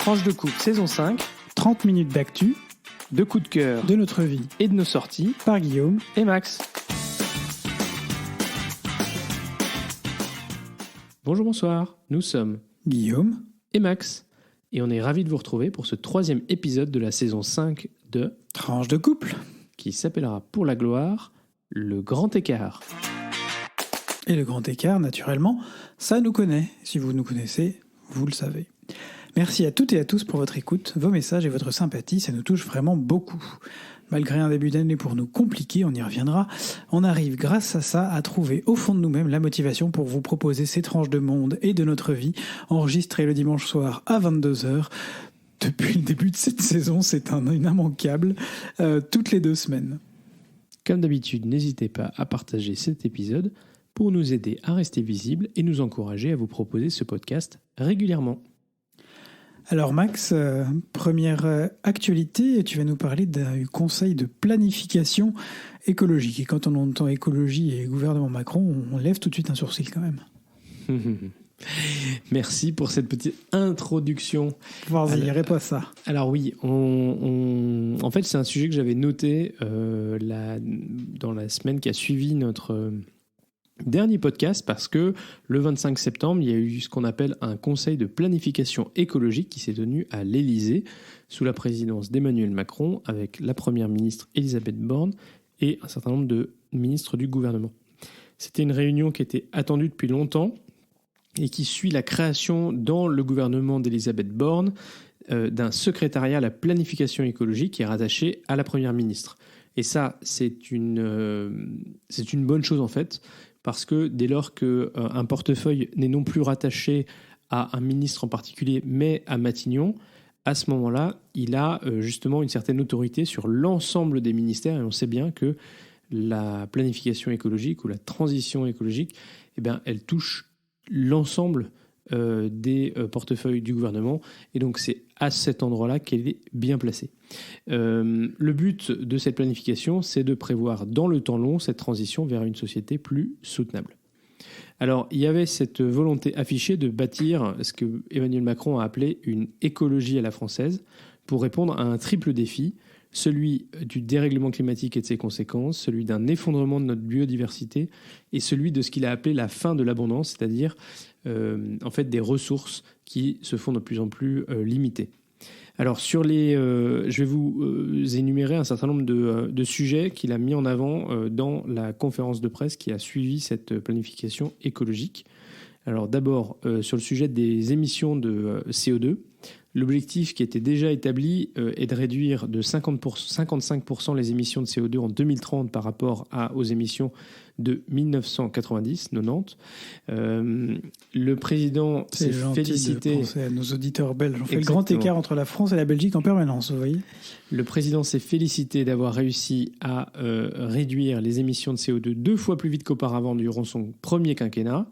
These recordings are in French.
Tranche de coupe saison 5, 30 minutes d'actu, de coups de cœur de notre vie, et de nos sorties par Guillaume et Max. Bonjour, bonsoir, nous sommes Guillaume et Max et on est ravis de vous retrouver pour ce 3e épisode de la saison 5 de Tranche de couple, qui s'appellera pour la gloire le grand écart. Et le grand écart, naturellement, ça nous connaît. Si vous nous connaissez, vous le savez. Merci à toutes et à tous pour votre écoute, vos messages et votre sympathie, ça nous touche vraiment beaucoup. Malgré un début d'année pour nous compliqué, on y reviendra, on arrive grâce à ça à trouver au fond de nous-mêmes la motivation pour vous proposer ces tranches de monde et de notre vie, enregistrées le dimanche soir à 22h. Depuis le début de cette saison, c'est un immanquable, toutes les 2 semaines. Comme d'habitude, n'hésitez pas à partager cet épisode pour nous aider à rester visibles et nous encourager à vous proposer ce podcast régulièrement. Alors Max, première actualité, tu vas nous parler du conseil de planification écologique. Et quand on entend écologie et gouvernement Macron, on lève tout de suite un sourcil quand même. Merci pour cette petite introduction. Vas-y, réponds ça. Alors oui, en fait c'est un sujet que j'avais noté dans la semaine qui a suivi notre dernier podcast, parce que le 25 septembre, il y a eu ce qu'on appelle un conseil de planification écologique qui s'est tenu à l'Élysée sous la présidence d'Emmanuel Macron avec la première ministre Elisabeth Borne et un certain nombre de ministres du gouvernement. C'était une réunion qui était attendue depuis longtemps et qui suit la création dans le gouvernement d'Elisabeth Borne d'un secrétariat à la planification écologique qui est rattaché à la première ministre. Et ça, c'est une bonne chose en fait, parce que dès lors qu'un portefeuille n'est non plus rattaché à un ministre en particulier, mais à Matignon, à ce moment-là, il a justement une certaine autorité sur l'ensemble des ministères. Et on sait bien que la planification écologique ou la transition écologique, eh bien, elle touche l'ensemble des portefeuilles du gouvernement. Et donc, c'est à cet endroit-là qu'elle est bien placée. Le but de cette planification, c'est de prévoir dans le temps long cette transition vers une société plus soutenable. Alors, il y avait cette volonté affichée de bâtir ce que Emmanuel Macron a appelé une écologie à la française pour répondre à un triple défi, celui du dérèglement climatique et de ses conséquences, celui d'un effondrement de notre biodiversité et celui de ce qu'il a appelé la fin de l'abondance, c'est-à-dire en fait des ressources qui se font de plus en plus limitées. Alors je vais vous énumérer un certain nombre de sujets qu'il a mis en avant dans la conférence de presse qui a suivi cette planification écologique. Alors d'abord, sur le sujet des émissions de CO2, l'objectif qui était déjà établi est de réduire de 55% les émissions de CO2 en 2030 par rapport aux émissions de 1990. Le président s'est félicité. De penser à nos auditeurs belges. On fait le grand écart entre la France et la Belgique en permanence, vous voyez. Le président s'est félicité d'avoir réussi à réduire les émissions de CO2 2 fois plus vite qu'auparavant durant son premier quinquennat.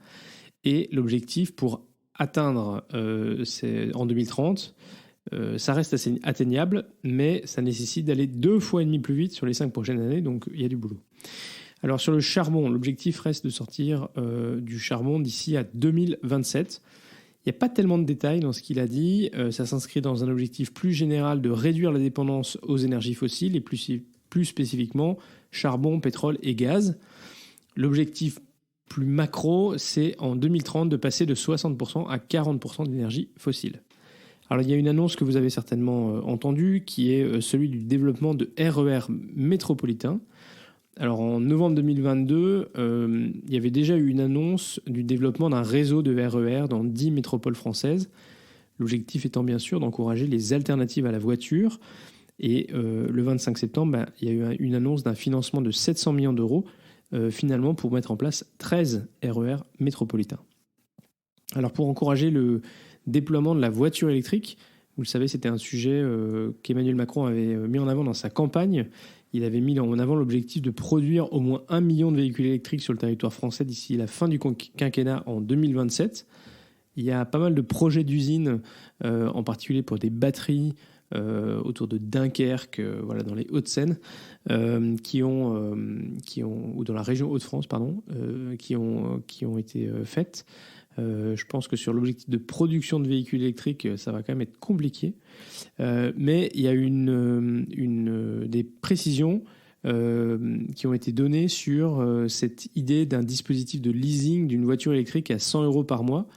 Et l'objectif pour atteindre en 2030, ça reste assez atteignable, mais ça nécessite d'aller 2,5 fois plus vite sur les 5 prochaines années, donc il y a du boulot. Alors sur le charbon, l'objectif reste de sortir du charbon d'ici à 2027. Il n'y a pas tellement de détails dans ce qu'il a dit, ça s'inscrit dans un objectif plus général de réduire la dépendance aux énergies fossiles et plus spécifiquement charbon, pétrole et gaz. L'objectif plus macro, c'est en 2030 de passer de 60% à 40% d'énergie fossile. Alors il y a une annonce que vous avez certainement entendue qui est celui du développement de RER métropolitains. Alors en novembre 2022, il y avait déjà eu une annonce du développement d'un réseau de RER dans 10 métropoles françaises. L'objectif étant bien sûr d'encourager les alternatives à la voiture. Et le 25 septembre, il y a eu une annonce d'un financement de 700 millions d'euros finalement pour mettre en place 13 RER métropolitains. Alors pour encourager le déploiement de la voiture électrique, vous le savez, c'était un sujet qu'Emmanuel Macron avait mis en avant dans sa campagne. Il avait mis en avant l'objectif de produire au moins 1 million de véhicules électriques sur le territoire français d'ici la fin du quinquennat en 2027. Il y a pas mal de projets d'usines, en particulier pour des batteries, autour de Dunkerque, dans les Hauts-de-Seine, ou dans la région Hauts-de-France, qui ont été faites. Je pense que sur l'objectif de production de véhicules électriques, ça va quand même être compliqué. Mais il y a des précisions qui ont été données sur cette idée d'un dispositif de leasing d'une voiture électrique à 100 € par mois.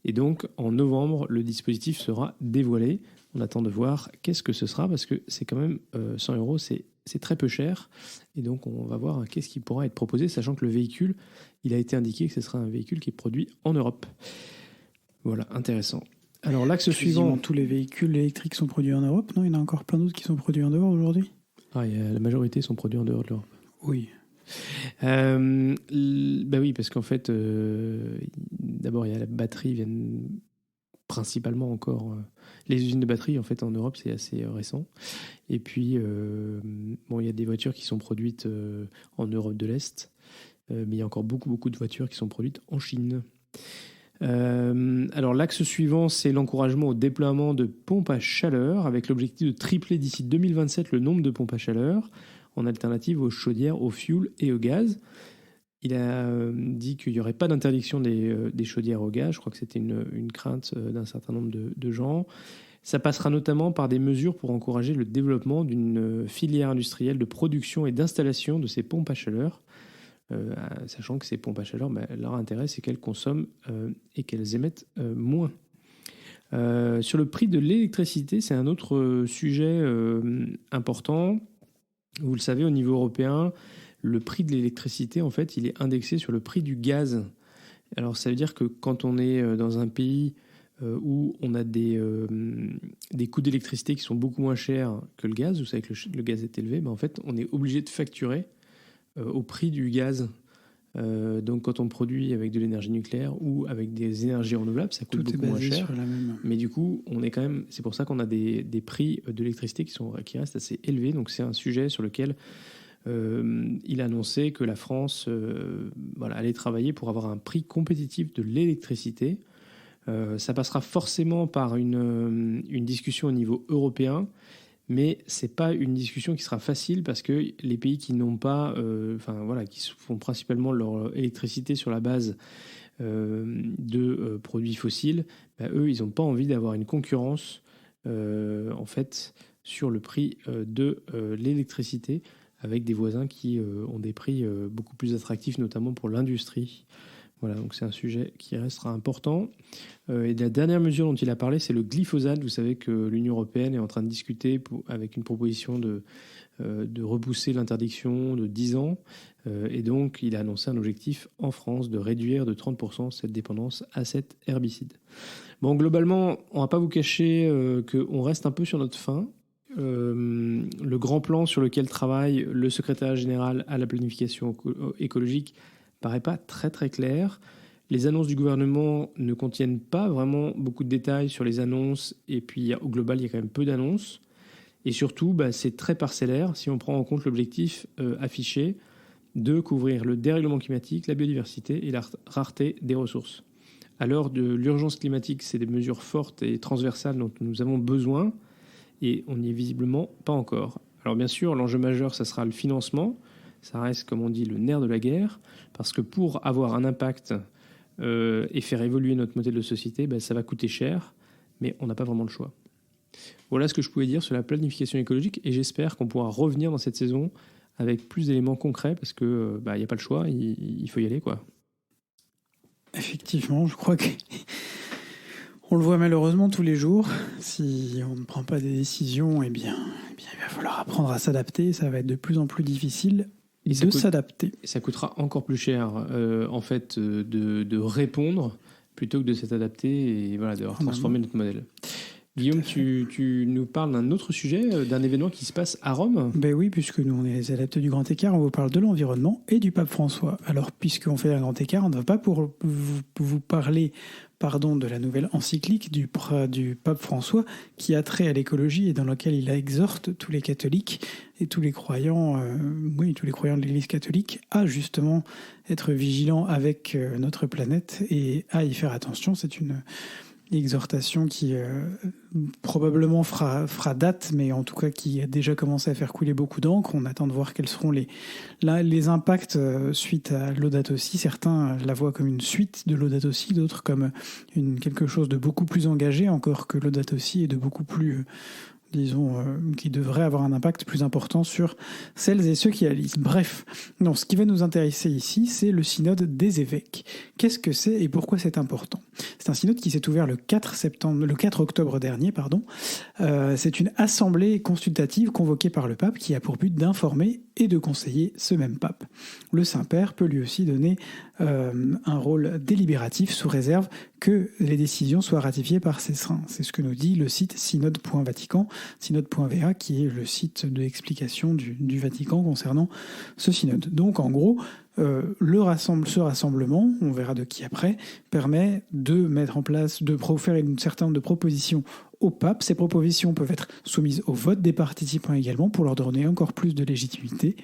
Et donc, en novembre, le dispositif sera dévoilé. On attend de voir qu'est-ce que ce sera, parce que c'est quand même 100 €, c'est très peu cher. Et donc, on va voir qu'est-ce qui pourra être proposé, sachant que le véhicule, il a été indiqué que ce sera un véhicule qui est produit en Europe. Voilà, intéressant. Alors, l'axe suivant... Tous les véhicules électriques sont produits en Europe, non ? Il y en a encore plein d'autres qui sont produits en dehors aujourd'hui ? La majorité sont produits en dehors de l'Europe. Oui. Oui, parce qu'en fait, d'abord, il y a la batterie, viennent principalement encore... les usines de batterie, en fait, en Europe, c'est assez récent. Et puis, il y a des voitures qui sont produites en Europe de l'Est, mais il y a encore beaucoup de voitures qui sont produites en Chine. Alors, l'axe suivant, c'est l'encouragement au déploiement de pompes à chaleur, avec l'objectif de tripler d'ici 2027 le nombre de pompes à chaleur, en alternative aux chaudières, au fioul et au gaz. Il a dit qu'il n'y aurait pas d'interdiction des chaudières au gaz. Je crois que c'était une crainte d'un certain nombre de gens. Ça passera notamment par des mesures pour encourager le développement d'une filière industrielle de production et d'installation de ces pompes à chaleur, sachant que ces pompes à chaleur, leur intérêt, c'est qu'elles consomment et qu'elles émettent moins. Sur le prix de l'électricité, c'est un autre sujet important. Vous le savez, au niveau européen, le prix de l'électricité, en fait, il est indexé sur le prix du gaz. Alors, ça veut dire que quand on est dans un pays où on a des coûts d'électricité qui sont beaucoup moins chers que le gaz, vous savez que le gaz est élevé, en fait, on est obligé de facturer au prix du gaz. Donc, quand on produit avec de l'énergie nucléaire ou avec des énergies renouvelables, ça coûte beaucoup moins cher. Mais du coup, c'est pour ça qu'on a des prix de l'électricité qui restent assez élevés. Donc, c'est un sujet sur lequel il a annoncé que la France allait travailler pour avoir un prix compétitif de l'électricité. Ça passera forcément par une discussion au niveau européen, mais c'est pas une discussion qui sera facile parce que les pays qui n'ont pas, qui font principalement leur électricité sur la base de produits fossiles, eux, ils n'ont pas envie d'avoir une concurrence en fait sur le prix de l'électricité, avec des voisins qui ont des prix beaucoup plus attractifs, notamment pour l'industrie. Voilà, donc c'est un sujet qui restera important. Et la dernière mesure dont il a parlé, c'est le glyphosate. Vous savez que l'Union européenne est en train de discuter avec une proposition de repousser l'interdiction de 10 ans. Et donc, il a annoncé un objectif en France de réduire de 30% cette dépendance à cet herbicide. Bon, globalement, on ne va pas vous cacher qu'on reste un peu sur notre faim. Le grand plan sur lequel travaille le secrétariat général à la planification écologique paraît pas très très clair. Les annonces du gouvernement ne contiennent pas vraiment beaucoup de détails sur les annonces, et puis au global, il y a quand même peu d'annonces. Et surtout, c'est très parcellaire si on prend en compte l'objectif affiché de couvrir le dérèglement climatique, la biodiversité et la rareté des ressources. À l'heure de l'urgence climatique, c'est des mesures fortes et transversales dont nous avons besoin, et on n'y est visiblement pas encore. Alors bien sûr, l'enjeu majeur, ça sera le financement. Ça reste, comme on dit, le nerf de la guerre, parce que pour avoir un impact et faire évoluer notre modèle de société, ça va coûter cher, mais on n'a pas vraiment le choix. Voilà ce que je pouvais dire sur la planification écologique, et j'espère qu'on pourra revenir dans cette saison avec plus d'éléments concrets, parce que y a pas le choix, il faut y aller, quoi. Effectivement, je crois que on le voit malheureusement tous les jours. Si on ne prend pas des décisions, eh bien, il va falloir apprendre à s'adapter. Ça va être de plus en plus difficile de s'adapter. Et ça coûtera encore plus cher, en fait, de répondre plutôt que de s'adapter et de transformer notre modèle. Guillaume, tu nous parles d'un autre sujet, d'un événement qui se passe à Rome. Ben oui, puisque nous, on est les adeptes du Grand Écart, on vous parle de l'environnement et du pape François. Alors, puisqu'on fait un Grand Écart, on ne va pas vous parler de la nouvelle encyclique du pape François qui a trait à l'écologie et dans laquelle il exhorte tous les catholiques et tous les croyants de l'Église catholique à justement être vigilants avec notre planète et à y faire attention. l'exhortation qui probablement fera date, mais en tout cas qui a déjà commencé à faire couler beaucoup d'encre. On attend de voir quels seront les impacts suite à Laudato Si. Certains la voient comme une suite de Laudato Si, d'autres comme quelque chose de beaucoup plus engagé, encore que Laudato Si, et de beaucoup plus... qui devrait avoir un impact plus important sur celles et ceux qui la lisent. Bref, non, ce qui va nous intéresser ici, c'est le synode des évêques. Qu'est-ce que c'est et pourquoi c'est important ? C'est un synode qui s'est ouvert le 4 octobre dernier. C'est une assemblée consultative convoquée par le pape qui a pour but d'informer et de conseiller ce même pape. Le Saint-Père peut lui aussi donner un rôle délibératif sous réserve que les décisions soient ratifiées par ses saints. C'est ce que nous dit le site synode.vatican, synode.va, qui est le site d'explication du Vatican concernant ce synode. Donc en gros, ce rassemblement, on verra de qui après, permet de mettre en place, de faire une certaine nombre de propositions au pape. Ces propositions peuvent être soumises au vote des participants également pour leur donner encore plus de légitimité.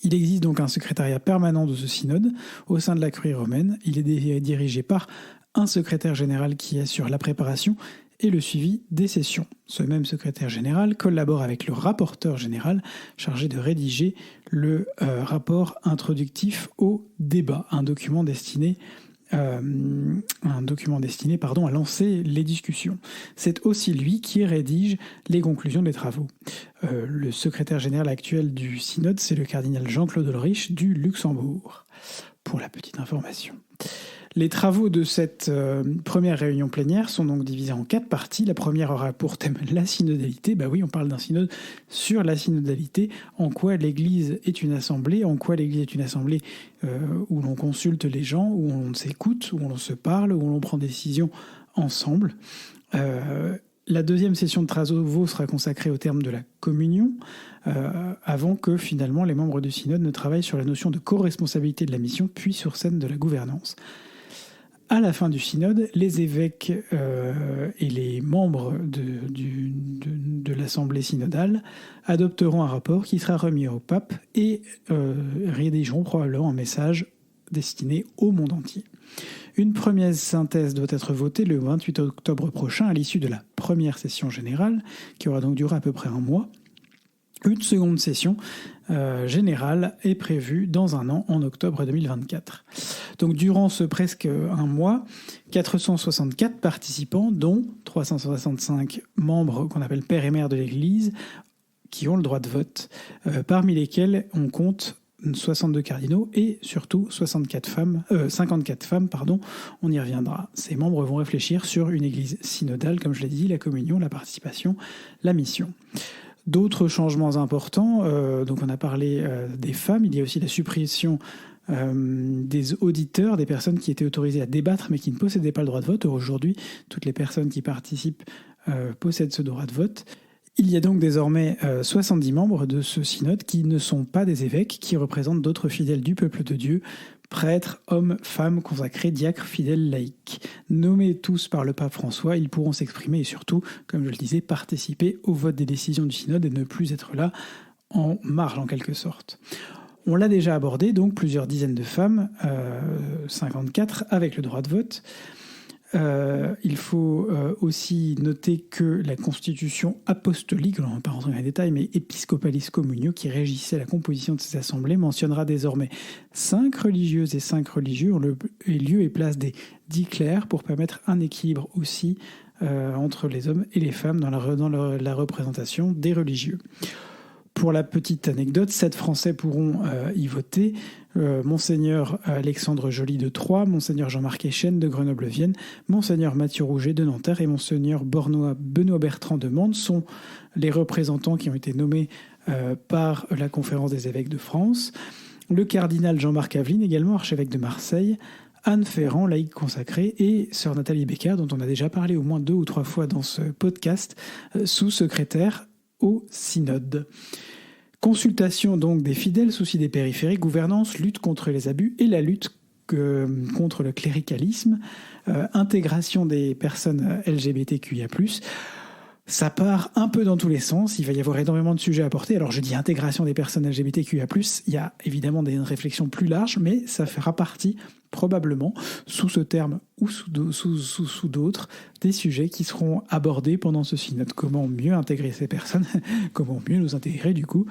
Il existe donc un secrétariat permanent de ce synode au sein de la Curie romaine. Il est dirigé par un secrétaire général qui assure la préparation et le suivi des sessions. Ce même secrétaire général collabore avec le rapporteur général chargé de rédiger le rapport introductif au débat, un document destiné à lancer les discussions. C'est aussi lui qui rédige les conclusions des travaux. Le secrétaire général actuel du synode, c'est le cardinal Jean-Claude Ulrich du Luxembourg, pour la petite information. Les travaux de cette première réunion plénière sont donc divisés en 4 parties. La première aura pour thème la synodalité. Bah oui, on parle d'un synode sur la synodalité. En quoi l'Église est une assemblée, où l'on consulte les gens, où on s'écoute, où on se parle, où l'on prend des décisions ensemble. La deuxième session de travaux sera consacrée au terme de la communion, avant que finalement les membres du synode ne travaillent sur la notion de co-responsabilité de la mission, puis sur celle de la gouvernance. À la fin du synode, les évêques et les membres de l'assemblée synodale adopteront un rapport qui sera remis au pape et rédigeront probablement un message destiné au monde entier. Une première synthèse doit être votée le 28 octobre prochain à l'issue de la première session générale, qui aura donc duré à peu près un mois. Une seconde session générale est prévue dans un an, en octobre 2024. Donc durant ce presque un mois, 464 participants, dont 365 membres qu'on appelle pères et mères de l'Église, qui ont le droit de vote, parmi lesquels on compte 62 cardinaux et surtout 54 femmes, on y reviendra. Ces membres vont réfléchir sur une église synodale, comme je l'ai dit, la communion, la participation, la mission. D'autres changements importants, donc on a parlé des femmes, il y a aussi la suppression des auditeurs, des personnes qui étaient autorisées à débattre mais qui ne possédaient pas le droit de vote. Aujourd'hui, toutes les personnes qui participent possèdent ce droit de vote. Il y a donc désormais 70 membres de ce synode qui ne sont pas des évêques, qui représentent d'autres fidèles du peuple de Dieu, prêtres, hommes, femmes, consacrés, diacres, fidèles, laïcs. Nommés tous par le pape François, ils pourront s'exprimer et surtout, comme je le disais, participer au vote des décisions du synode et ne plus être là en marge en quelque sorte. On l'a déjà abordé, donc plusieurs dizaines de femmes, 54, avec le droit de vote. Il faut aussi noter que la constitution apostolique, on ne va pas rentrer dans les détails, mais Episcopalis Communio, qui régissait la composition de ces assemblées, mentionnera désormais 5 religieuses et 5 religieux en lieu et place des 10 clercs pour permettre un équilibre aussi entre les hommes et les femmes dans la représentation des religieux. Pour la petite anecdote, 7 Français pourront y voter. Monseigneur Alexandre Joly de Troyes, Monseigneur Jean-Marc Echen de Grenoble-Vienne, Monseigneur Mathieu Rouget de Nanterre et Monseigneur Benoît Bertrand de Mende sont les représentants qui ont été nommés par la Conférence des évêques de France. Le cardinal Jean-Marc Aveline, également archevêque de Marseille, Anne Ferrand, laïque consacrée, et sœur Nathalie Becker, dont on a déjà parlé au moins 2 ou 3 fois dans ce podcast, sous-secrétaire au synode. Consultation donc des fidèles, souci des périphériques, gouvernance, lutte contre les abus et la lutte contre le cléricalisme, intégration des personnes LGBTQIA+. Ça part un peu dans tous les sens, il va y avoir énormément de sujets à porter. Alors je dis intégration des personnes LGBTQIA+, il y a évidemment des réflexions plus larges, mais ça fera partie probablement, sous ce terme ou sous d'autres, des sujets qui seront abordés pendant ce synode. Comment mieux intégrer ces personnes, comment mieux nous intégrer du coup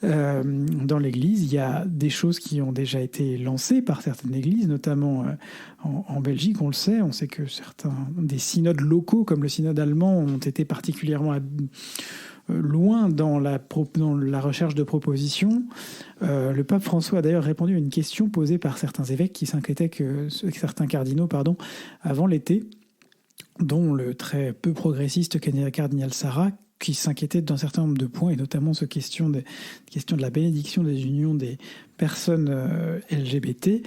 dans l'Église. Il y a des choses qui ont déjà été lancées par certaines églises, notamment en Belgique, on le sait. On sait que certains des synodes locaux, comme le synode allemand, ont été particulièrement loin dans la recherche de propositions. Le pape François a d'ailleurs répondu à une question posée par certains évêques qui s'inquiétaient certains cardinaux, avant l'été, dont le très peu progressiste cardinal Sarah, qui s'inquiétait d'un certain nombre de points, et notamment cette question de la bénédiction des unions des personnes LGBT,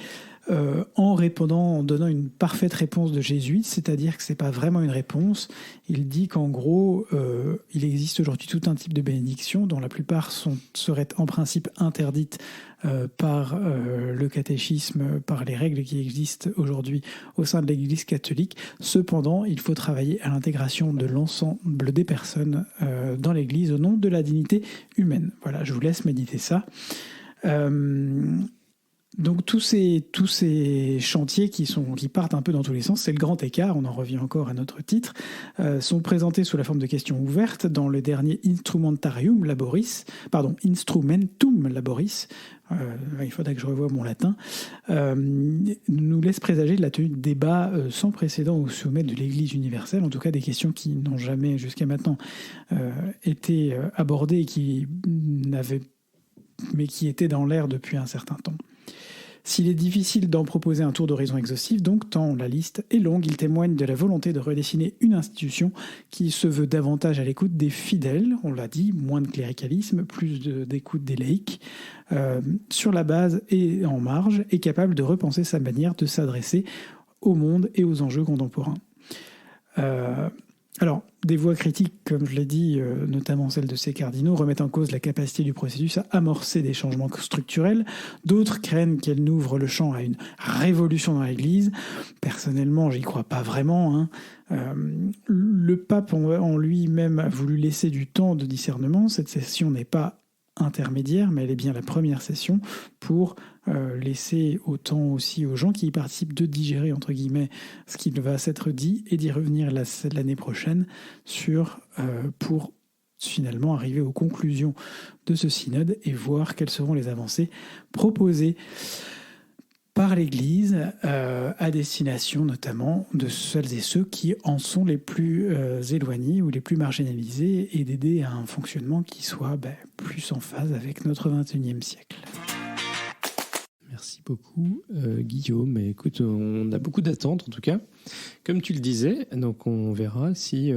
en donnant une parfaite réponse de jésuite, c'est-à-dire que c'est pas vraiment une réponse. Il dit qu'en gros, il existe aujourd'hui tout un type de bénédiction dont la plupart seraient en principe interdites par le catéchisme, par les règles qui existent aujourd'hui au sein de l'Église catholique. Cependant, il faut travailler à l'intégration de l'ensemble des personnes dans l'Église au nom de la dignité humaine. Voilà, je vous laisse méditer ça. Donc tous ces chantiers qui partent un peu dans tous les sens, c'est le grand écart, on en revient encore à notre titre, sont présentés sous la forme de questions ouvertes dans le dernier Instrumentum Laboris, il faudrait que je revoie mon latin, nous laisse présager de la tenue de débats sans précédent au sommet de l'Église universelle, en tout cas des questions qui n'ont jamais jusqu'à maintenant été abordées et mais qui étaient dans l'air depuis un certain temps. S'il est difficile d'en proposer un tour d'horizon exhaustif, donc tant la liste est longue, il témoigne de la volonté de redessiner une institution qui se veut davantage à l'écoute des fidèles, on l'a dit, moins de cléricalisme, plus d'écoute des laïcs, sur la base et en marge, et capable de repenser sa manière de s'adresser au monde et aux enjeux contemporains. Alors, des voix critiques, comme je l'ai dit, notamment celles de ces cardinaux, remettent en cause la capacité du processus à amorcer des changements structurels. D'autres craignent qu'elle n'ouvre le champ à une révolution dans l'Église. Personnellement, j'y crois pas vraiment. Le pape en lui-même a voulu laisser du temps de discernement. Cette session n'est pas intermédiaire, mais elle est bien la première session pour laisser autant aussi aux gens qui y participent de digérer, entre guillemets, ce qui va s'être dit et d'y revenir l'année prochaine pour finalement arriver aux conclusions de ce synode et voir quelles seront les avancées proposées par l'Église à destination notamment de celles et ceux qui en sont les plus éloignés ou les plus marginalisés et d'aider à un fonctionnement qui soit plus en phase avec notre 21e siècle. Merci beaucoup Guillaume. Écoute, on a beaucoup d'attentes en tout cas. Comme tu le disais, donc on verra si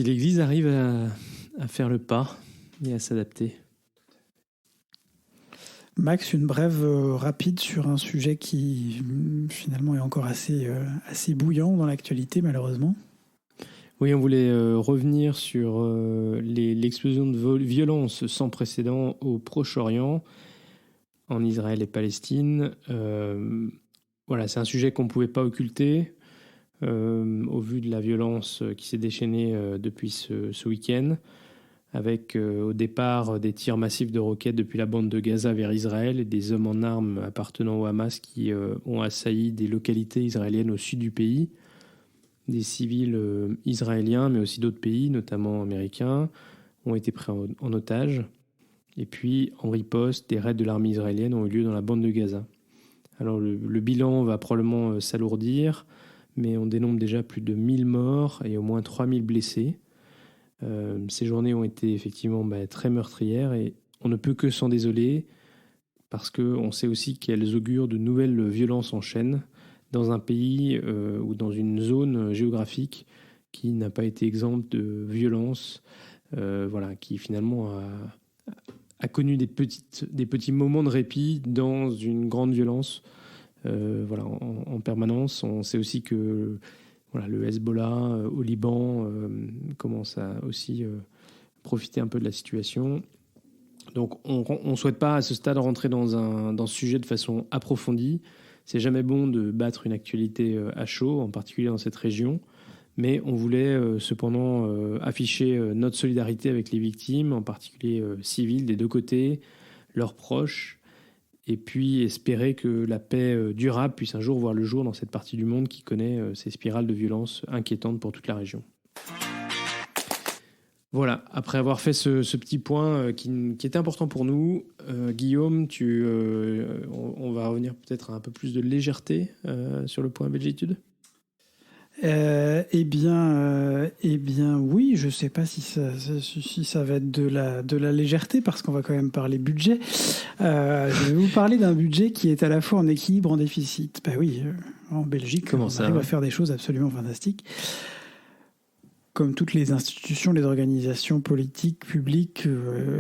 l'Église arrive à faire le pas et à s'adapter. Max, une brève rapide sur un sujet qui finalement est encore assez bouillant dans l'actualité malheureusement. Oui, on voulait revenir sur l'explosion de violence sans précédent au Proche-Orient, en Israël et Palestine. Voilà, c'est un sujet qu'on ne pouvait pas occulter au vu de la violence qui s'est déchaînée depuis ce week-end, avec au départ des tirs massifs de roquettes depuis la bande de Gaza vers Israël et des hommes en armes appartenant au Hamas qui ont assailli des localités israéliennes au sud du pays, des civils israéliens mais aussi d'autres pays, notamment américains, ont été pris en otage. Et puis, en riposte, des raids de l'armée israélienne ont eu lieu dans la bande de Gaza. Alors, le bilan va probablement s'alourdir, mais on dénombre déjà plus de 1000 morts et au moins 3000 blessés. Ces journées ont été effectivement très meurtrières et on ne peut que s'en désoler parce qu'on sait aussi qu'elles augurent de nouvelles violences en chaîne dans un pays ou dans une zone géographique qui n'a pas été exempte de violences, qui finalement a connu des petits moments de répit dans une grande violence en permanence. On sait aussi que le Hezbollah au Liban commence à aussi profiter un peu de la situation. Donc on ne souhaite pas à ce stade rentrer dans ce sujet de façon approfondie. C'est jamais bon de battre une actualité à chaud, en particulier dans cette région. Mais on voulait cependant afficher notre solidarité avec les victimes, en particulier civiles des deux côtés, leurs proches, et puis espérer que la paix durable puisse un jour voir le jour dans cette partie du monde qui connaît ces spirales de violence inquiétantes pour toute la région. Voilà, après avoir fait ce petit point qui était important pour nous, Guillaume, on va revenir peut-être à un peu plus de légèreté sur le point Belgitude. Eh bien, oui, je ne sais pas si ça va être de la légèreté, parce qu'on va quand même parler budget. Je vais vous parler d'un budget qui est à la fois en équilibre, en déficit. Ben oui, en Belgique, on arrive à faire des choses absolument fantastiques. Comme toutes les institutions, les organisations politiques, publiques,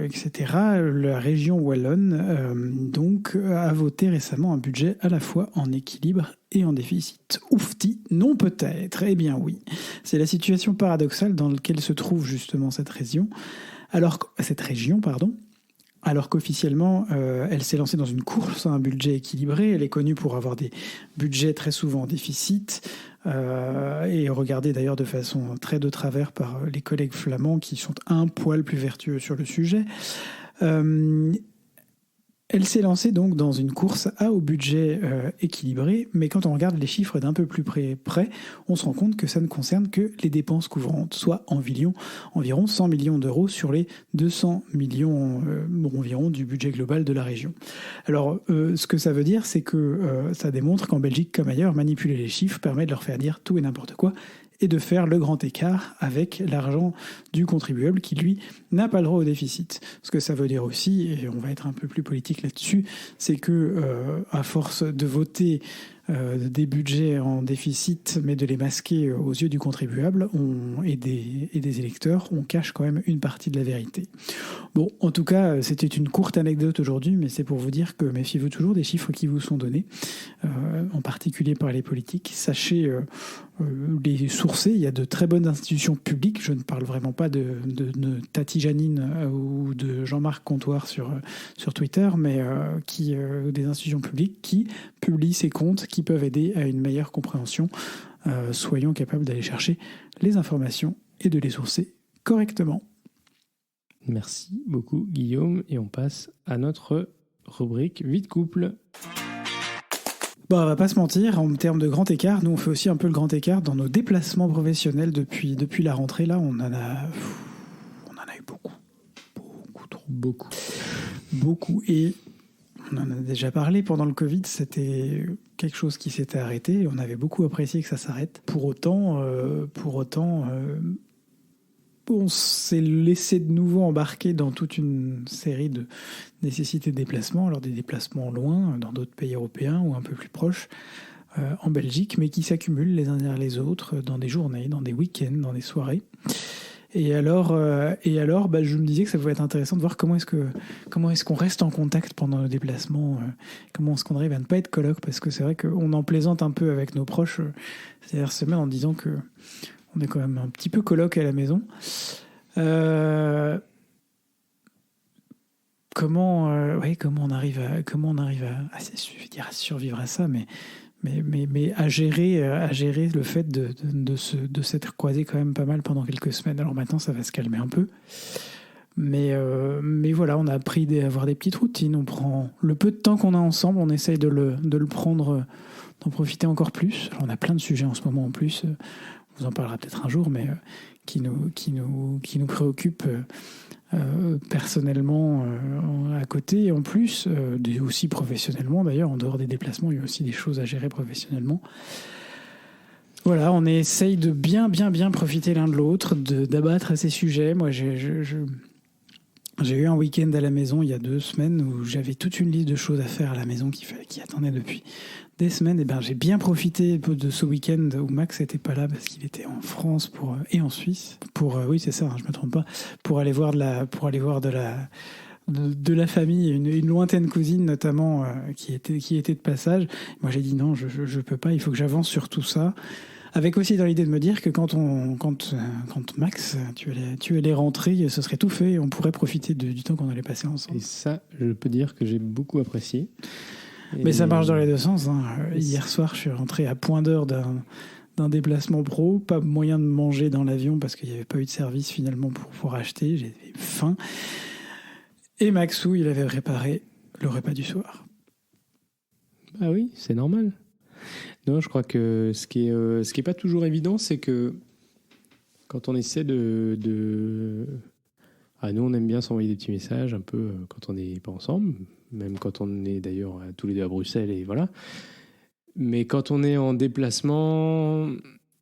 etc., la région wallonne donc a voté récemment un budget à la fois en équilibre et en déficit. Oufti, non peut-être. Eh bien oui, c'est la situation paradoxale dans laquelle se trouve justement cette région. Alors qu'officiellement, elle s'est lancée dans une course à un budget équilibré. Elle est connue pour avoir des budgets très souvent en déficit, et regardée d'ailleurs de façon très de travers par les collègues flamands qui sont un poil plus vertueux sur le sujet. Elle s'est lancée donc dans une course au budget équilibré, mais quand on regarde les chiffres d'un peu plus près, on se rend compte que ça ne concerne que les dépenses couvrantes, soit environ 100 millions d'euros sur les 200 millions environ du budget global de la région. Alors, ce que ça veut dire, c'est que ça démontre qu'en Belgique comme ailleurs, manipuler les chiffres permet de leur faire dire tout et n'importe quoi, et de faire le grand écart avec l'argent du contribuable qui, lui, n'a pas le droit au déficit. Ce que ça veut dire aussi, et on va être un peu plus politique là-dessus, c'est que à force de voter des budgets en déficit, mais de les masquer aux yeux du contribuable et des électeurs, on cache quand même une partie de la vérité. Bon, en tout cas, c'était une courte anecdote aujourd'hui, mais c'est pour vous dire que méfiez-vous toujours des chiffres qui vous sont donnés, en particulier par les politiques. Sachez les sourcer. Il y a de très bonnes institutions publiques. Je ne parle vraiment pas de Tati Janine ou de Jean-Marc Comptoir sur Twitter, mais des institutions publiques qui publient ces comptes qui peuvent aider à une meilleure compréhension. Soyons capables d'aller chercher les informations et de les sourcer correctement. Merci beaucoup Guillaume, et on passe à notre rubrique Vie de couple. Bon, on va pas se mentir, en termes de grand écart, nous on fait aussi un peu le grand écart dans nos déplacements professionnels depuis la rentrée. Là, on en a eu beaucoup. Et on en a déjà parlé pendant le Covid, c'était quelque chose qui s'était arrêté et on avait beaucoup apprécié que ça s'arrête. Pour autant, on s'est laissé de nouveau embarquer dans toute une série de nécessités de déplacements, alors des déplacements loin, dans d'autres pays européens ou un peu plus proches, en Belgique, mais qui s'accumulent les uns derrière les autres dans des journées, dans des week-ends, dans des soirées. Et alors, je me disais que ça pouvait être intéressant de voir comment est-ce qu'on reste en contact pendant nos déplacements, comment est-ce qu'on arrive à ne pas être coloc, parce que c'est vrai qu'on en plaisante un peu avec nos proches ces dernières semaines en disant que on est quand même un petit peu coloc à la maison. Comment on arrive à survivre à ça, mais à gérer le fait de s'être croisé quand même pas mal pendant quelques semaines. Alors maintenant, ça va se calmer un peu. Mais voilà, on a appris à avoir des petites routines. On prend le peu de temps qu'on a ensemble, on essaye de le prendre, d'en profiter encore plus. Alors on a plein de sujets en ce moment en plus. On vous en parlera peut-être un jour, mais qui nous préoccupent personnellement à côté, et en plus, aussi professionnellement d'ailleurs, en dehors des déplacements, il y a aussi des choses à gérer professionnellement. Voilà, on essaye de bien profiter l'un de l'autre, d'abattre ces sujets. Moi, j'ai eu un week-end à la maison il y a 2 semaines où j'avais toute une liste de choses à faire à la maison qui attendaient depuis des semaines. Et ben, j'ai bien profité de ce week-end où Max n'était pas là parce qu'il était en France et en Suisse oui, c'est ça, hein, je me trompe pas, pour aller voir de la famille, une lointaine cousine notamment qui était de passage. Moi, j'ai dit non, je peux pas, il faut que j'avance sur tout ça. Avec aussi dans l'idée de me dire que quand Max, tu allais rentrer, ce serait tout fait et on pourrait profiter du temps qu'on allait passer ensemble. Et ça, je peux dire que j'ai beaucoup apprécié. Mais ça marche dans les deux sens. Hein. Hier soir, je suis rentré à point d'heure d'un déplacement pro. Pas moyen de manger dans l'avion parce qu'il n'y avait pas eu de service finalement pour acheter. J'avais faim. Et Maxou, il avait préparé le repas du soir. Bah oui, c'est normal. Non, je crois que ce qui est pas toujours évident, c'est que quand on essaie Ah, nous, on aime bien s'envoyer des petits messages un peu quand on n'est pas ensemble, même quand on est d'ailleurs tous les deux à Bruxelles, et voilà. Mais quand on est en déplacement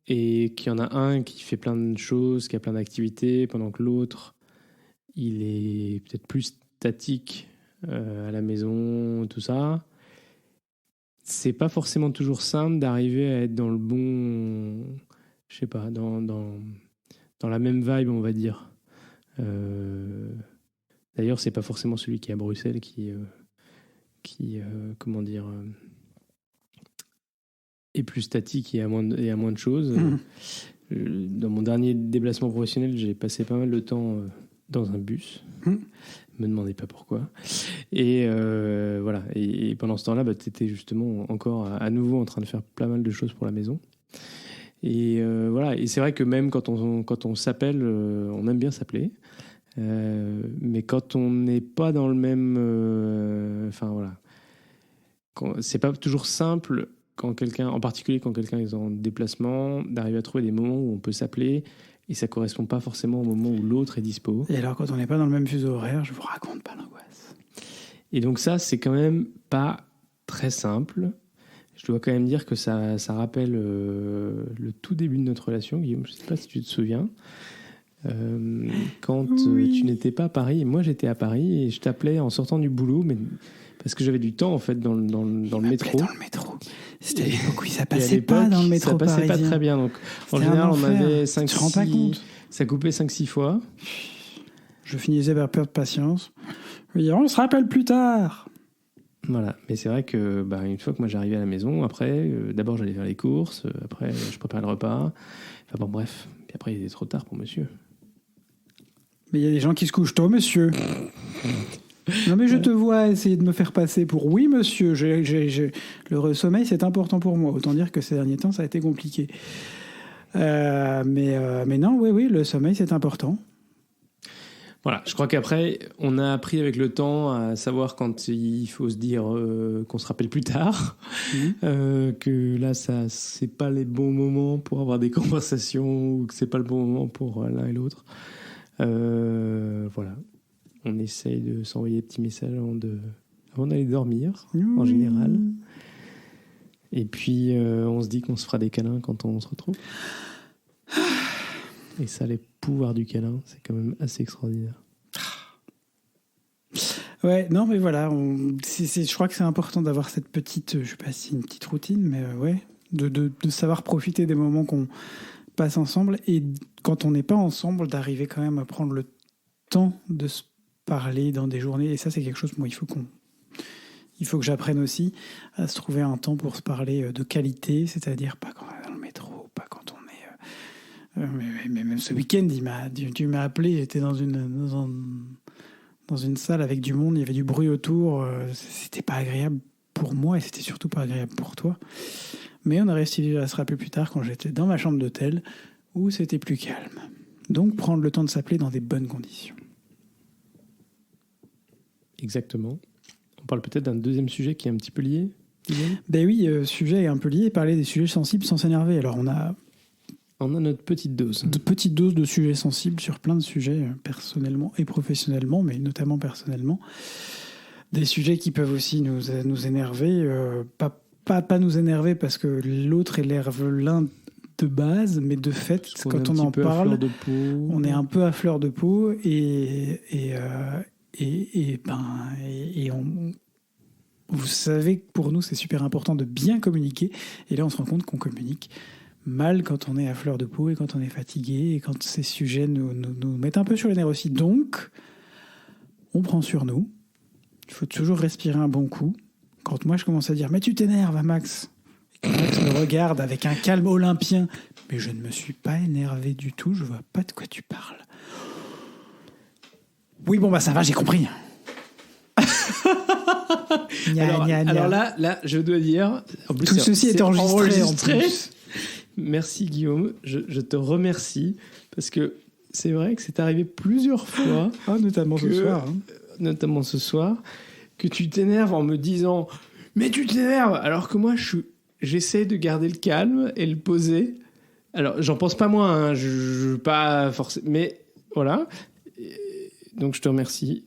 et qu'il y en a un qui fait plein de choses, qui a plein d'activités, pendant que l'autre, il est peut-être plus statique à la maison, tout ça, c'est pas forcément toujours simple d'arriver à être dans le bon, je sais pas, dans la même vibe, on va dire. D'ailleurs, c'est pas forcément celui qui est à Bruxelles qui comment dire, est plus statique et à moins de choses. Dans mon dernier déplacement professionnel, j'ai passé pas mal de temps dans un bus. Me demandez pas pourquoi. Et voilà. Et pendant ce temps-là, tu étais justement encore à nouveau en train de faire pas mal de choses pour la maison. Et voilà. Et c'est vrai que même quand on s'appelle, on aime bien s'appeler. Mais quand on n'est pas dans le même... Enfin, voilà. C'est pas toujours simple, en particulier quand quelqu'un est en déplacement, d'arriver à trouver des moments où on peut s'appeler et ça correspond pas forcément au moment où l'autre est dispo. Et alors, quand on n'est pas dans le même fuseau horaire, je vous raconte pas l'angoisse. Et donc ça, c'est quand même pas très simple. Je dois quand même dire que ça rappelle le tout début de notre relation, Guillaume. Je sais pas si tu te souviens. Quand tu n'étais pas à Paris et moi j'étais à Paris et je t'appelais en sortant du boulot, mais parce que j'avais du temps en fait dans le métro. Dans le métro. C'était l'époque où ça passait pas dans le métro parisien. Ça passait pas très bien. Donc en général, on avait 5-6. Tu te rends pas compte ? Ça coupait 5-6 fois. Je finissais par perdre patience. Oui, on se rappelle plus tard. Voilà, mais c'est vrai que une fois que moi j'arrivais à la maison, après, d'abord j'allais faire les courses, après je préparais le repas. Enfin bon, bref. Puis après, il était trop tard pour monsieur. Mais il y a des gens qui se couchent tôt, monsieur. Non, mais je te vois essayer de me faire passer pour oui, monsieur. Le sommeil, c'est important pour moi. Autant dire que ces derniers temps, ça a été compliqué. Mais non, oui, le sommeil, c'est important. Voilà, je crois qu'après, on a appris avec le temps à savoir quand il faut se dire qu'on se rappelle plus tard, que là, c'est pas les bons moments pour avoir des conversations ou que c'est pas le bon moment pour l'un et l'autre. Voilà, on essaye de s'envoyer des petits messages avant d'aller dormir, en général. Et puis, on se dit qu'on se fera des câlins quand on se retrouve. Et ça, les pouvoirs du câlin, c'est quand même assez extraordinaire. Ouais, non, mais voilà, je crois que c'est important d'avoir cette petite, je sais pas si une petite routine, mais ouais, de savoir profiter des moments qu'on passe ensemble et quand on n'est pas ensemble, d'arriver quand même à prendre le temps de se parler dans des journées. Et ça, c'est quelque chose, moi, il faut que j'apprenne aussi à se trouver un temps pour se parler de qualité, c'est-à-dire pas quand on est dans le métro, pas quand on est... Mais même ce week-end, tu m'as appelé, j'étais dans une salle avec du monde, il y avait du bruit autour, c'était pas agréable pour moi et c'était surtout pas agréable pour toi. Mais on a réussi à se rappeler plus tard quand j'étais dans ma chambre d'hôtel où c'était plus calme. Donc prendre le temps de s'appeler dans des bonnes conditions. Exactement. On parle peut-être d'un deuxième sujet qui est un petit peu lié. Ben oui, sujet est un peu lié, parler des sujets sensibles sans s'énerver. Alors on a notre petite dose. De petites doses de sujets sensibles sur plein de sujets, personnellement et professionnellement, mais notamment personnellement. Des sujets qui peuvent aussi nous énerver. Pas nous énerver parce que l'autre énerve l'un de base, mais de fait, quand on en parle, on est un peu à fleur de peau vous savez que pour nous, c'est super important de bien communiquer. Et là, on se rend compte qu'on communique mal quand on est à fleur de peau et quand on est fatigué et quand ces sujets nous mettent un peu sur les nerfs aussi. Donc, on prend sur nous. Il faut toujours respirer un bon coup. Quand moi, je commence à dire « Mais tu t'énerves, hein, Max !» et que Max me regarde avec un calme olympien. « Mais je ne me suis pas énervé du tout, je vois pas de quoi tu parles. » Oui, bon, ça va, j'ai compris. Alors là, je dois dire... En plus, tout ceci est enregistré. En plus. Merci Guillaume, je te remercie parce que c'est vrai que c'est arrivé plusieurs fois, notamment ce soir, que tu t'énerves en me disant « mais tu t'énerves. Alors que moi, j'essaie de garder le calme et le poser. Alors, j'en pense pas moins, hein, je pas forcément, mais voilà. Donc, je te remercie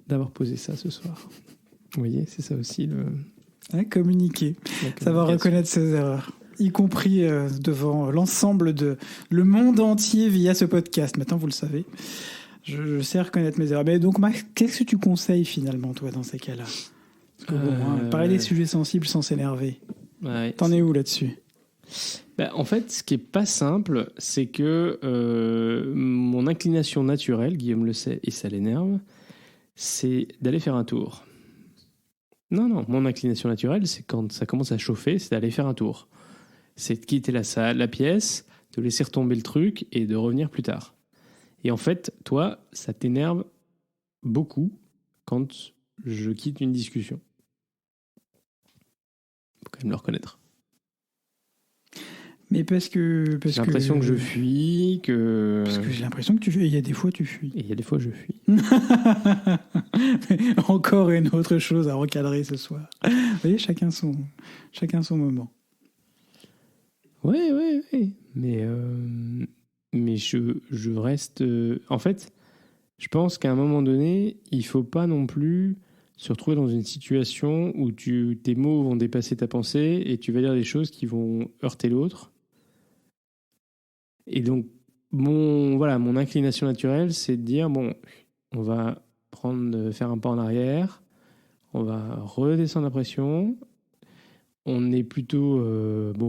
d'avoir posé ça ce soir. Vous voyez, c'est ça aussi Communiquer, savoir reconnaître ses erreurs, y compris devant l'ensemble le monde entier via ce podcast. Maintenant, vous le savez, je sais reconnaître mes erreurs. Mais donc, Max, qu'est-ce que tu conseilles finalement, toi, dans ces cas-là? Parce que parler des sujets sensibles sans s'énerver. Ouais, T'en es où là-dessus? En fait, ce qui est pas simple, c'est que mon inclination naturelle, Guillaume le sait et ça l'énerve, c'est d'aller faire un tour. Non, mon inclination naturelle, c'est quand ça commence à chauffer, c'est d'aller faire un tour. C'est de quitter la pièce, de laisser retomber le truc et de revenir plus tard. Et en fait, toi, ça t'énerve beaucoup quand je quitte une discussion. Faut quand même le reconnaître. Mais parce que j'ai l'impression que je fuis, que... Parce que j'ai l'impression que tu fuis. Et il y a des fois, tu fuis. Et il y a des fois, je fuis. Encore une autre chose à recadrer ce soir. Vous voyez, chacun son moment. Oui. Mais je reste... En fait, je pense qu'à un moment donné, il ne faut pas non plus se retrouver dans une situation où tes mots vont dépasser ta pensée et tu vas dire des choses qui vont heurter l'autre. Et donc, mon inclination naturelle, c'est de dire, on va faire un pas en arrière, on va redescendre la pression. On est plutôt...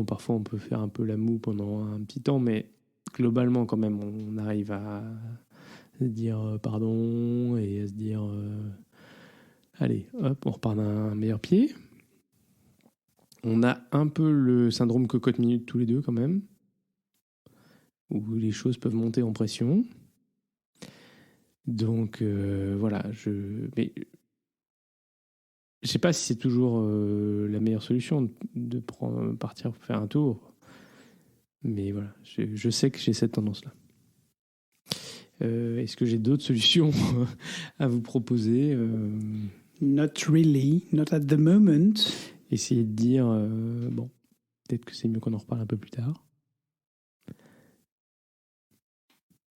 parfois, on peut faire un peu la moue pendant un petit temps, mais globalement, quand même, on arrive à se dire pardon et à se dire... allez, hop, on repart d'un meilleur pied. On a un peu le syndrome cocotte-minute tous les deux, quand même, où les choses peuvent monter en pression. Donc, voilà, mais je sais pas si c'est toujours la meilleure solution de partir pour faire un tour. Mais voilà, je sais que j'ai cette tendance-là. Est-ce que j'ai d'autres solutions à vous proposer? Not really, not at the moment. Essayer de dire, peut-être que c'est mieux qu'on en reparle un peu plus tard.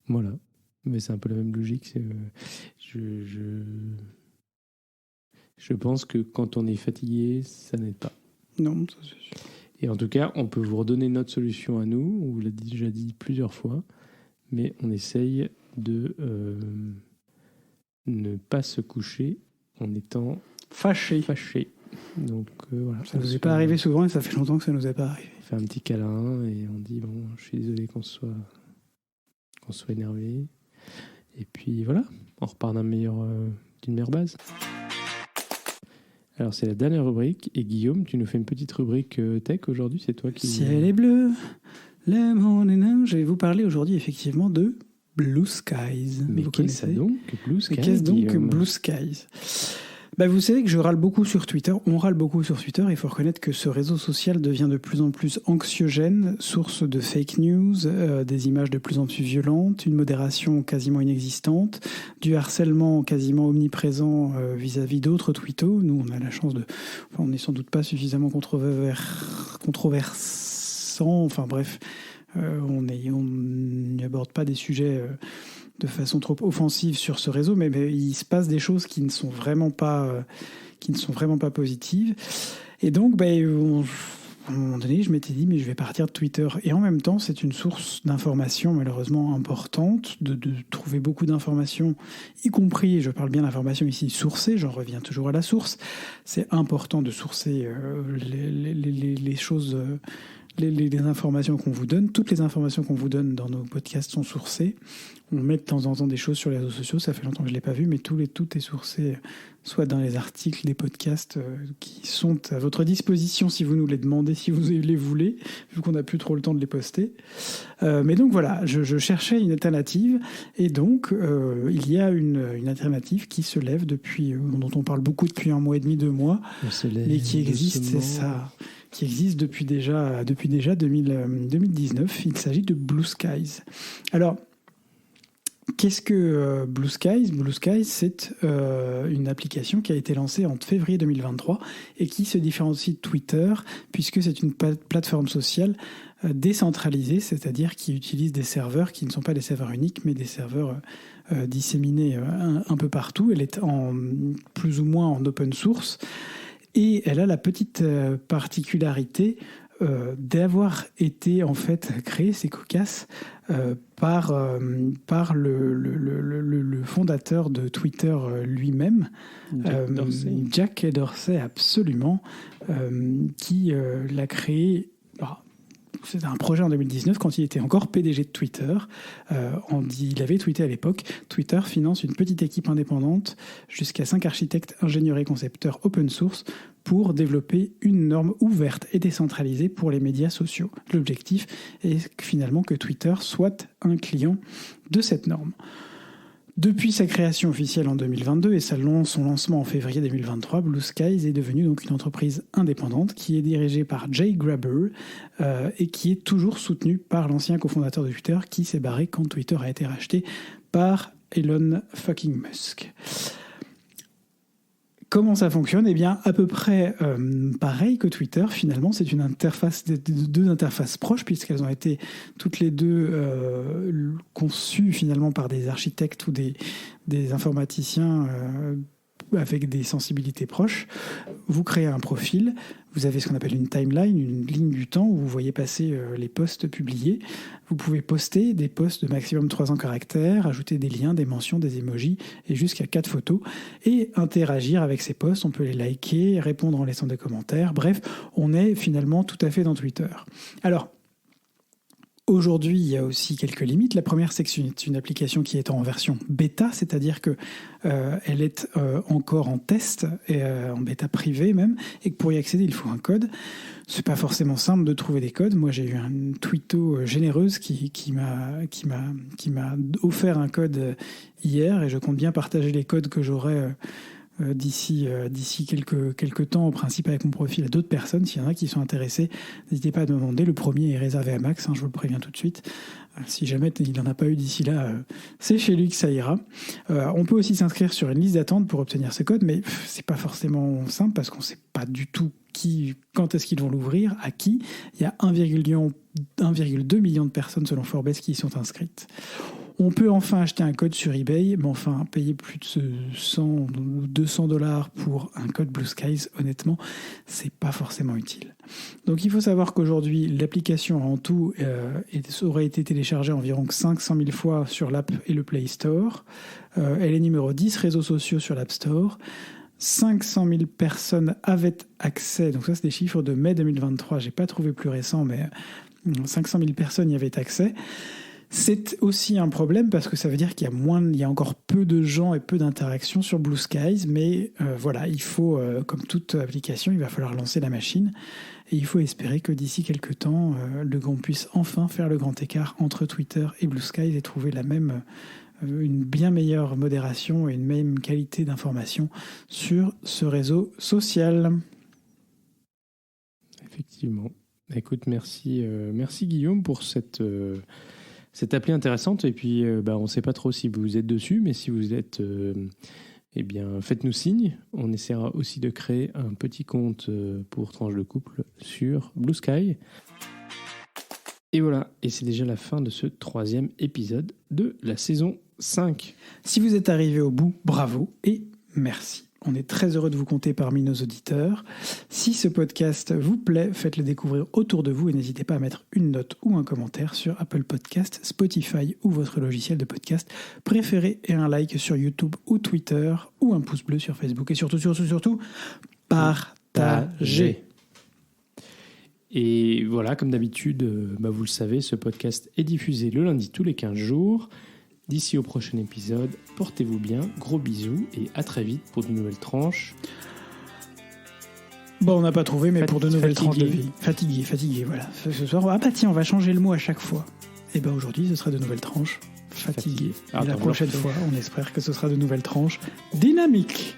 Voilà. Mais c'est un peu la même logique. Je pense que quand on est fatigué, ça n'aide pas. Non, ça c'est sûr. Et en tout cas, on peut vous redonner notre solution à nous. On vous l'a déjà dit plusieurs fois. Mais on essaye de ne pas se coucher en étant fâché. Donc voilà. Ça nous est pas arrivé souvent et ça fait longtemps que ça nous est pas arrivé. On fait un petit câlin et on dit je suis désolé qu'on soit énervé. Et puis voilà, on repart d'une meilleure base. Alors c'est la dernière rubrique et Guillaume, tu nous fais une petite rubrique tech aujourd'hui, c'est toi qui... Ciel est bleu, le monde est neige. Je vais vous parler aujourd'hui effectivement de Blue Skies. Mais qu'est-ce donc Blue Skies? Qu'est-ce donc Blue Skies? Vous savez que je râle beaucoup sur Twitter, on râle beaucoup sur Twitter, il faut reconnaître que ce réseau social devient de plus en plus anxiogène, source de fake news, des images de plus en plus violentes, une modération quasiment inexistante, du harcèlement quasiment omniprésent vis-à-vis d'autres twittos. Nous, on a la chance on n'est sans doute pas suffisamment controversant, on n'y aborde pas des sujets... de façon trop offensive sur ce réseau, mais il se passe des choses qui ne sont vraiment pas positives. Et donc, à un moment donné, je m'étais dit, mais je vais partir de Twitter. Et en même temps, c'est une source d'information malheureusement importante, de trouver beaucoup d'informations, y compris, je parle bien d'informations ici sourcées, j'en reviens toujours à la source. C'est important de sourcer les choses... Les informations qu'on vous donne, toutes les informations qu'on vous donne dans nos podcasts sont sourcées. On met de temps en temps des choses sur les réseaux sociaux, ça fait longtemps que je ne l'ai pas vu, mais tout est sourcé, soit dans les articles, des podcasts qui sont à votre disposition si vous nous les demandez, si vous les voulez, vu qu'on n'a plus trop le temps de les poster. Mais donc voilà, je cherchais une alternative, et donc il y a une alternative qui se lève dont on parle beaucoup depuis 1 mois et demi, 2 mois, mais qui existe, c'est ça, qui existe depuis déjà 2019. Il s'agit de Blue Skies. Alors, Qu'est-ce que Blue Skies ? Blue Skies, c'est une application qui a été lancée en février 2023 et qui se différencie de Twitter puisque c'est une plateforme sociale décentralisée, c'est-à-dire qui utilise des serveurs qui ne sont pas des serveurs uniques, mais des serveurs disséminés un peu partout. Elle est plus ou moins en open source et elle a la petite particularité d'avoir été en fait créée, c'est cocasse, par le fondateur de Twitter lui-même, Jack Dorsey, absolument, qui l'a créé. C'était un projet en 2019 quand il était encore PDG de Twitter. Il avait tweeté à l'époque « Twitter finance une petite équipe indépendante jusqu'à 5 architectes, ingénieurs et concepteurs open source pour développer une norme ouverte et décentralisée pour les médias sociaux. » L'objectif est finalement que Twitter soit un client de cette norme. Depuis sa création officielle en 2022 et son lancement en février 2023, Blue Skies est devenue donc une entreprise indépendante qui est dirigée par Jay Graber et qui est toujours soutenue par l'ancien cofondateur de Twitter qui s'est barré quand Twitter a été racheté par Elon fucking Musk. Comment ça fonctionne ? Eh bien, à peu près pareil que Twitter. Finalement, c'est une interface, deux interfaces proches, puisqu'elles ont été toutes les deux conçues finalement par des architectes ou des informaticiens avec des sensibilités proches. Vous créez un profil, vous avez ce qu'on appelle une timeline, une ligne du temps où vous voyez passer les posts publiés. Vous pouvez poster des posts de maximum 300 caractères, ajouter des liens, des mentions, des emojis et jusqu'à 4 photos et interagir avec ces posts. On peut les liker, répondre en laissant des commentaires. Bref, on est finalement tout à fait dans Twitter. Alors, aujourd'hui, il y a aussi quelques limites. La première, c'est que c'est une application qui est en version bêta, c'est-à-dire que elle est encore en test, et, en bêta privée même, et que pour y accéder, il faut un code. C'est pas forcément simple de trouver des codes. Moi, j'ai eu une twitto généreuse qui m'a offert un code hier, et je compte bien partager les codes que j'aurai d'ici quelques temps, au principe avec mon profil, à d'autres personnes. S'il y en a qui sont intéressés, n'hésitez pas à me demander. Le premier est réservé à Max, je vous le préviens tout de suite. Si jamais il n'en a pas eu d'ici là, c'est chez lui que ça ira. On peut aussi s'inscrire sur une liste d'attente pour obtenir ce code, mais c'est pas forcément simple parce qu'on ne sait pas du tout quand est-ce qu'ils vont l'ouvrir, à qui. Il y a 1,2 million de personnes selon Forbes qui y sont inscrites. On peut enfin acheter un code sur eBay, mais enfin, payer plus de 100 ou 200 $ pour un code Blue Skies, honnêtement, c'est pas forcément utile. Donc il faut savoir qu'aujourd'hui, l'application en tout aurait été téléchargée environ 500 000 fois sur l'App et le Play Store. Elle est numéro 10 réseaux sociaux sur l'App Store. 500 000 personnes avaient accès, donc ça c'est des chiffres de mai 2023, j'ai pas trouvé plus récent, mais 500 000 personnes y avaient accès. C'est aussi un problème parce que ça veut dire qu'il y a encore peu de gens et peu d'interactions sur Blue Skies, mais voilà, il faut, comme toute application, il va falloir lancer la machine et il faut espérer que d'ici quelques temps, on puisse enfin faire le grand écart entre Twitter et Blue Skies et trouver une bien meilleure modération et une même qualité d'information sur ce réseau social. Effectivement. Écoute, merci Guillaume pour cette appli intéressante. Et puis, on ne sait pas trop si vous êtes dessus, mais si vous êtes, eh bien, faites-nous signe. On essaiera aussi de créer un petit compte pour Tranche de Couple sur Blue Sky. Et voilà, et c'est déjà la fin de ce 3e épisode de la saison 5. Si vous êtes arrivé au bout, bravo et merci. On est très heureux de vous compter parmi nos auditeurs. Si ce podcast vous plaît, faites-le découvrir autour de vous et n'hésitez pas à mettre une note ou un commentaire sur Apple Podcast, Spotify ou votre logiciel de podcast préféré et un like sur YouTube ou Twitter ou un pouce bleu sur Facebook. Et surtout, partagez. Et voilà, comme d'habitude, vous le savez, ce podcast est diffusé le lundi tous les 15 jours. D'ici au prochain épisode, portez-vous bien, gros bisous et à très vite pour de nouvelles tranches. Bon, on n'a pas trouvé, mais pour de nouvelles tranches de vie. Fatigué, voilà. Ce soir, on va changer le mot à chaque fois. Et aujourd'hui, ce sera de nouvelles tranches fatiguées. Et la prochaine fois, on espère que ce sera de nouvelles tranches dynamiques.